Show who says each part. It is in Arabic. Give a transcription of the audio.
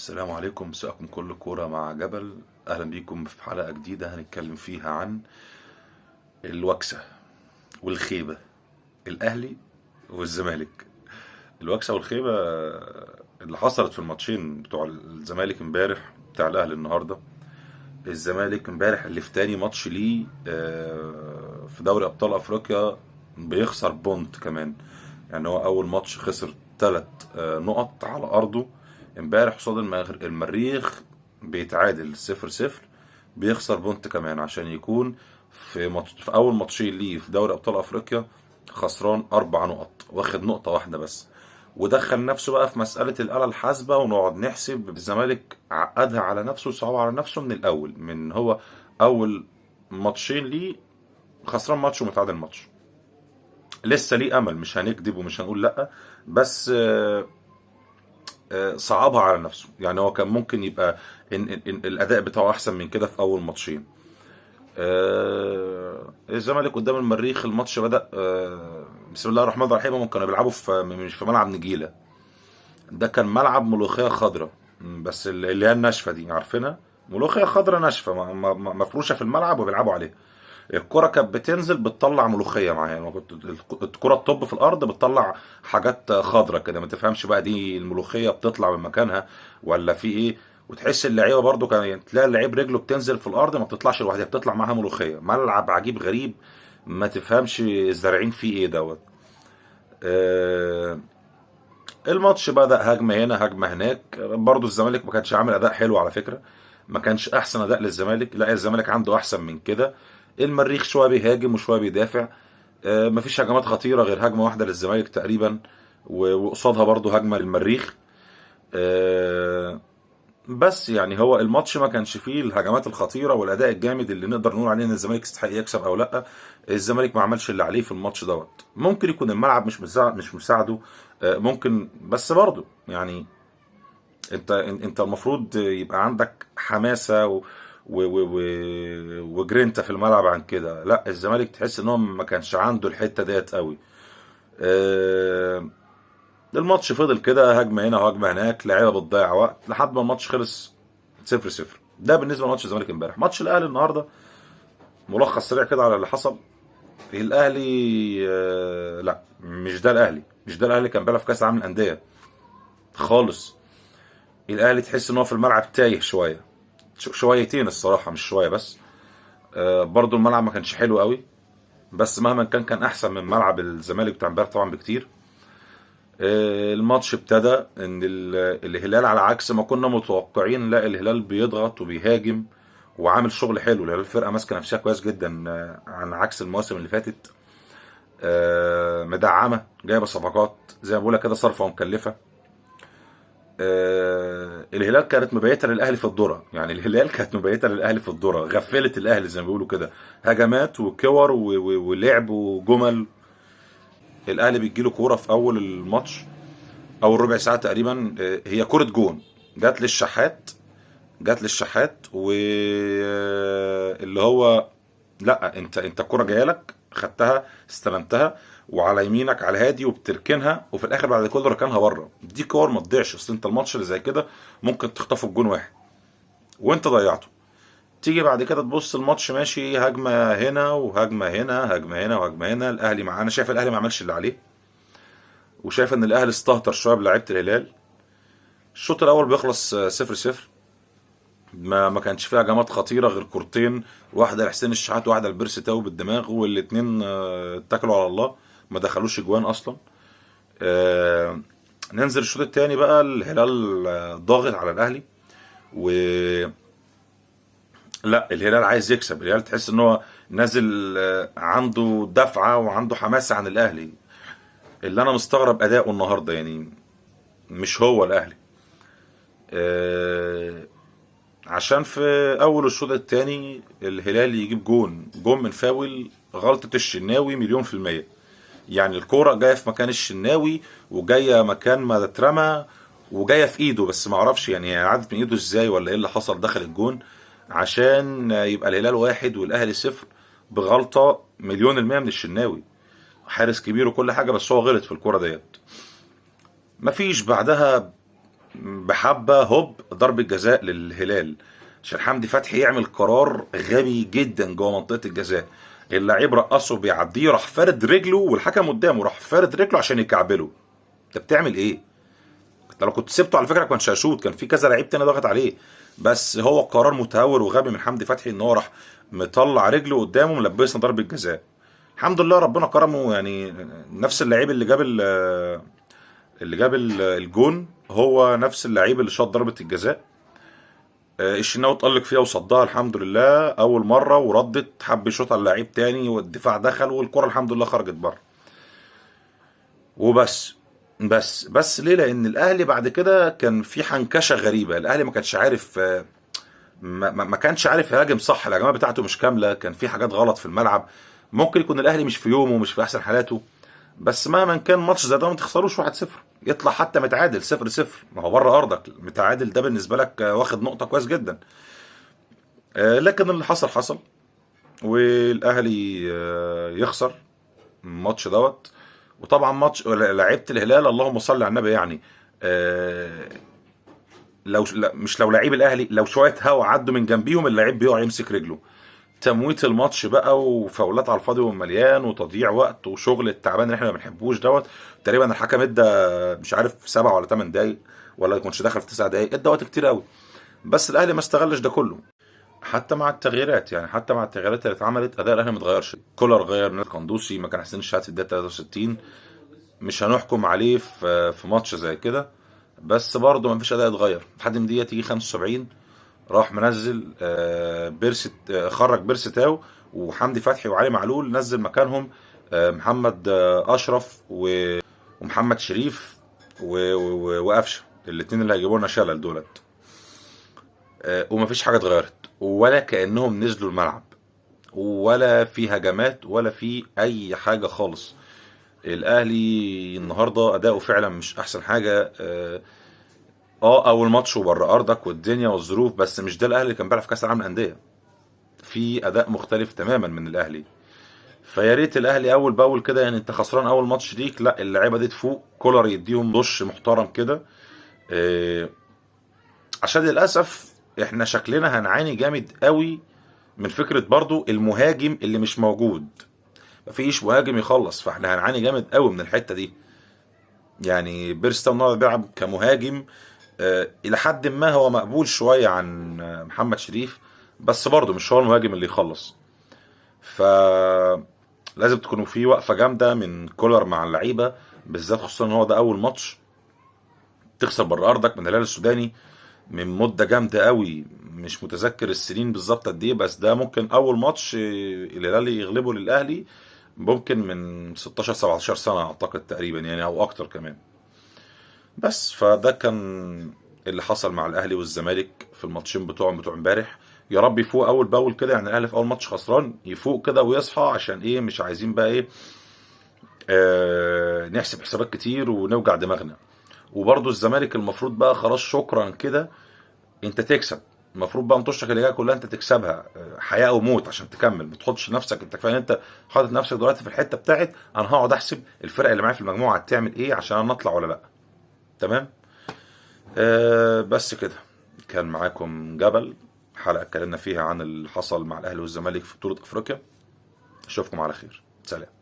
Speaker 1: السلام عليكم، مساءكم كل كورة مع جبل. أهلا بيكم في حلقة جديدة هنتكلم فيها عن الوكسة والخيبة، الأهلي والزمالك. الوكسة والخيبة اللي حصلت في الماتشين بتوع الزمالك امبارح بتاع الأهلي النهاردة. الزمالك امبارح اللي في تاني ماتش ليه في دوري أبطال أفريقيا بيخسر بونت كمان. يعني هو أول ماتش خسر 3 نقط على أرضه، امبارح قصاد المريخ بيتعادل 0-0، بيخسر بونت كمان عشان يكون في أول ماتشين ليه في دوري أبطال أفريقيا خسران 4 نقط، واخد نقطة واحدة بس. ودخل نفسه بقى في مسألة الآلة الحاسبة، ونقعد نحسب الزمالك عقدها على نفسه وصعب على نفسه من الأول، من هو أول ماتشين ليه خسران ماتش ومتعادل ماتش. لسه ليه أمل، مش هنكذب ومش هنقول لأ، بس صعبها على نفسه. يعني هو كان ممكن يبقى إن الأداء بتاعه أحسن من كده في أول ماتشين. الزمالك قدام المريخ الماتش بدأ بسم الله الرحمن الرحيم. هم كانوا بيلعبوا مش في ملعب نجيلة، ده كان ملعب ملوخية خضراء، بس اللي هي الناشفة دي عارفينها، ملوخية خضراء ناشفة مفروشة في الملعب وبيلعبوا عليها. الكرة كانت بتنزل بتطلع ملوخية معاها، يعني كنت الكرة تطب في الأرض بتطلع حاجات خضرة كده، ما تفهمش بقى دي الملوخية بتطلع من مكانها ولا في إيه. وتحس اللعيبة برضو كان يعني تلاقي اللعيب رجله بتنزل في الأرض ما بتطلعش لوحدها، بتطلع معاها ملوخية. ملعب عجيب غريب، ما تفهمش الزارعين فيه إيه دوت. آه، الماتش بدأ هجمة هنا هجمة هناك، برضو الزمالك ما كانش عامل أداء حلو على فكرة، ما كانش أحسن أداء للزمالك، لا الزمالك عنده أحسن من كده. المريخ شوية بيهاجم وشوية بيدافع، مفيش هجمات خطيرة غير هجمة واحدة للزمالك تقريبا، وقصادها برضو هجمة للمريخ. آه، بس يعني هو الماتش ما كانش فيه الهجمات الخطيرة والأداء الجامد اللي نقدر نقول عليه إن الزمالك يستحق يكسب أو لأ. الزمالك ما عملش اللي عليه في الماتش دوت. ممكن يكون الملعب مش مساعده، ممكن، بس برضه يعني انت المفروض يبقى عندك حماسه وجرينتا في الملعب. عن كده لا، الزمالك تحس ان هو ما كانش عنده الحته ديت قوي. آه، الماتش فضل كده هجمه هنا وهجمه هناك، لعيبه بتضيع وقت لحد ما الماتش خلص 0-0. ده بالنسبه لماتش الزمالك امبارح. ماتش الاهلي النهارده، ملخص سريع كده على اللي حصل. الاهلي لا، مش ده الاهلي كان بيلعب في كاس العالم للانديه خالص. الاهلي تحس ان هو في الملعب تايه شويه، شويتين الصراحه، مش شويه بس. برضو الملعب ما كانش حلو قوي، بس مهما كان احسن من ملعب الزمالك بتاع امبارح طبعا بكتير. الماتش ابتدى ان الهلال على عكس ما كنا متوقعين، لا الهلال بيضغط وبيهاجم وعامل شغل حلو. الهلال فرقه ماسكه نفسها كويس جدا، عن عكس المواسم اللي فاتت. مدعمه، جايبه صفقات زي ما بقولها كده صارفه ومكلفه. الهلال كانت مبيته للاهلي في الذره، يعني الهلال كانت مبيته للاهلي في الذره، غفلت الاهلي زي ما بيقولوا كده، هجمات وكور ولعب وجمل. الاهلي بيجيله كوره في اول الماتش، اول ربع ساعه تقريبا، هي كوره جون جات للشحات، واللي هو لا، انت الكوره جايه لك، خدتها استلمتها وعلى يمينك على الهادي وبتركنها، وفي الاخر بعد كل ركنها بره. دي كور ما تضيعش، اصل انت الماتش اللي زي كده ممكن تخطفه بجون واحد وانت ضيعته. تيجي بعد كده تبص الماتش ماشي، هجمه هنا وهجمه هنا، هجمه هنا وهجمه هنا. الاهلي انا شايف الاهلي ما عملش اللي عليه، وشايف ان الاهلي استهتر شويه بلعيبه الهلال. الشوط الاول بيخلص 0-0، ما كانش فيها هجمات خطيره غير كورتين، واحده لحسين الشحات وواحده لبيرسي تاو بالدماغ، والاثنين اتكلوا على الله، ما دخلوش اجوان اصلا. آه، ننزل الشوط الثاني بقى، الهلال ضاغط على الاهلي، و لا الهلال عايز يكسب. الهلال تحس ان هو نازل عنده دفعه وعنده حماسه عن الاهلي. اللي انا مستغرب اداؤه النهارده، يعني مش هو الاهلي. آه، عشان في اول الشوط الثاني الهلال يجيب جون من فاول، غلطة الشناوي مليون في المية. يعني الكورة جاية في مكان الشناوي، وجاية مكان ما اترمى، وجاية في ايده، بس ما اعرفش يعني هي عدت من ايده ازاي ولا ايه اللي حصل دخل الجون، عشان يبقى الهلال 1 والاهلي 0 بغلطة مليون المية من الشناوي. حارس كبير وكل حاجة، بس هو غلط في الكورة ديت. مفيش بعدها بحبه هوب ضربة جزاء للهلال، عشان حمدي فتحي يعمل قرار غبي جدا جوه منطقة الجزاء. اللعيب رقصه بيعديه، راح فارد رجله والحكم قدامه، راح فارد رجله عشان يكعبله. انت بتعمل ايه؟ انت لو كنت سبته على فكره كان هيشوط، كان في كذا لعيب تاني ضغط عليه. بس هو قرار متهور وغبي من حمدي فتحي ان هو راح مطلع رجله قدامه ملبسنا ضربة جزاء. الحمد لله ربنا كرمه يعني. نفس اللعيب اللي جاب الجون هو نفس اللعيب اللي شاط ضربة الجزاء. الشناوي اتألق فيها وصدها الحمد لله اول مرة، وردت حب يشوط على اللعيب تاني والدفاع دخل والكرة الحمد لله خرجت بره. وبس. بس ليه؟ لان الاهلي بعد كده كان في حنكشه غريبه، الاهلي ما كانش عارف، ما كانش عارف يهاجم صح، الهجمات بتاعته مش كامله، كان في حاجات غلط في الملعب. ممكن يكون الاهلي مش في يومه ومش في احسن حالاته، بس مهما كان ماتش زي ده ما تخسروش 1-0، يطلع حتى متعادل 0-0، ما هو بره ارضك متعادل، ده بالنسبه لك واخد نقطه كويس جدا. لكن اللي حصل حصل، والاهلي يخسر الماتش دوت. وطبعا ماتش لعيبه الهلال اللهم صل على النبي يعني، آه، لو مش لو لعيب الاهلي لو شويه هوا عدوا من جنبيهم اللعيب بيقع يمسك رجله. تمويت الماتش بقى وفاولات على الفاضي والمليان وتضييع وقت وشغل التعبان اللي احنا ما بنحبوش دوت. تقريبا الحكم ادى مش عارف 7 ولا 8 دقايق، ولا يكونش دخل في 9 دقايق، ادى وقت كتير قوي. بس الاهلي ما استغلش ده كله. حتى مع التغييرات يعني، حتى مع التغييرات اللي اتعملت اداء الاهلي ما اتغيرش. كولر غير نادي قندوسي مكان حسين الشحات في الدقيقه 63. مش هنحكم عليه في ماتش زي كده، بس برضه ما فيش اداء اتغير لحد من دقيقه تيجي 75. راح منزل بيرسي، خرج بيرسي تاو وحمدي فتحي وعلي معلول، نزل مكانهم محمد اشرف ومحمد شريف وقفشه، الاثنين اللي هيجيبوا لنا شلل دولت. ومفيش حاجه اتغيرت، ولا كانهم نزلوا الملعب، ولا في هجمات ولا في اي حاجه خالص. الاهلي النهارده اداؤه فعلا مش احسن حاجه. اول ماتش وبره ارضك والدنيا والظروف، بس مش ده الاهلي اللي كان بيلعب في كاس العالم للانديه. في اداء مختلف تماما من الاهلي. فيا ريت الاهلي اول باول كده، يعني انت خسران اول ماتش ليك، لا اللعيبه دي تفوق، كولر يديهم دش محترم كده. آه، عشان للاسف احنا شكلنا هنعاني جامد قوي من فكره برضو المهاجم اللي مش موجود. مفيش مهاجم يخلص، فاحنا هنعاني جامد قوي من الحته دي. يعني بيرستا النهارده بيلعب كمهاجم، الى حد ما هو مقبول شويه عن محمد شريف، بس برضه مش هو المهاجم اللي يخلص. ف لازم تكونوا في وقفه جامده من كولر مع اللعيبه، بالذات خصوصا ان هو ده اول ماتش تخسر بره ارضك من الهلال السوداني من مده جامده قوي. مش متذكر السنين بالظبط قد ايه، بس ده ممكن اول ماتش الهلال يغلبه للاهلي ممكن من 16 17 سنه اعتقد تقريبا يعني، او اكتر كمان. بس فده كان اللي حصل مع الاهلي والزمالك في الماتشين بتوع امبارح. يا رب يفوق اول باول كده، يعني الاهلي في اول ماتش خسران يفوق كده ويصحى، عشان ايه؟ مش عايزين بقى ايه، نحسب حسابات كتير ونوجع دماغنا. وبرضه الزمالك المفروض بقى خلاص شكرا كده، انت تكسب. المفروض بقى ماتشك اللي جايه كلها انت تكسبها، حياه او موت عشان تكمل. ما تحطش نفسك، انت كفايه انت حاطط نفسك دلوقتي في الحته بتاعت انا هقعد احسب الفرق اللي معايا في المجموعه هتعمل ايه عشان انا اطلع ولا لا. تمام. بس كده. كان معاكم جبل، حلقة اتكلمنا فيها عن اللي حصل مع الأهلي والزمالك في بطولة أفريقيا. أشوفكم على خير، سلام.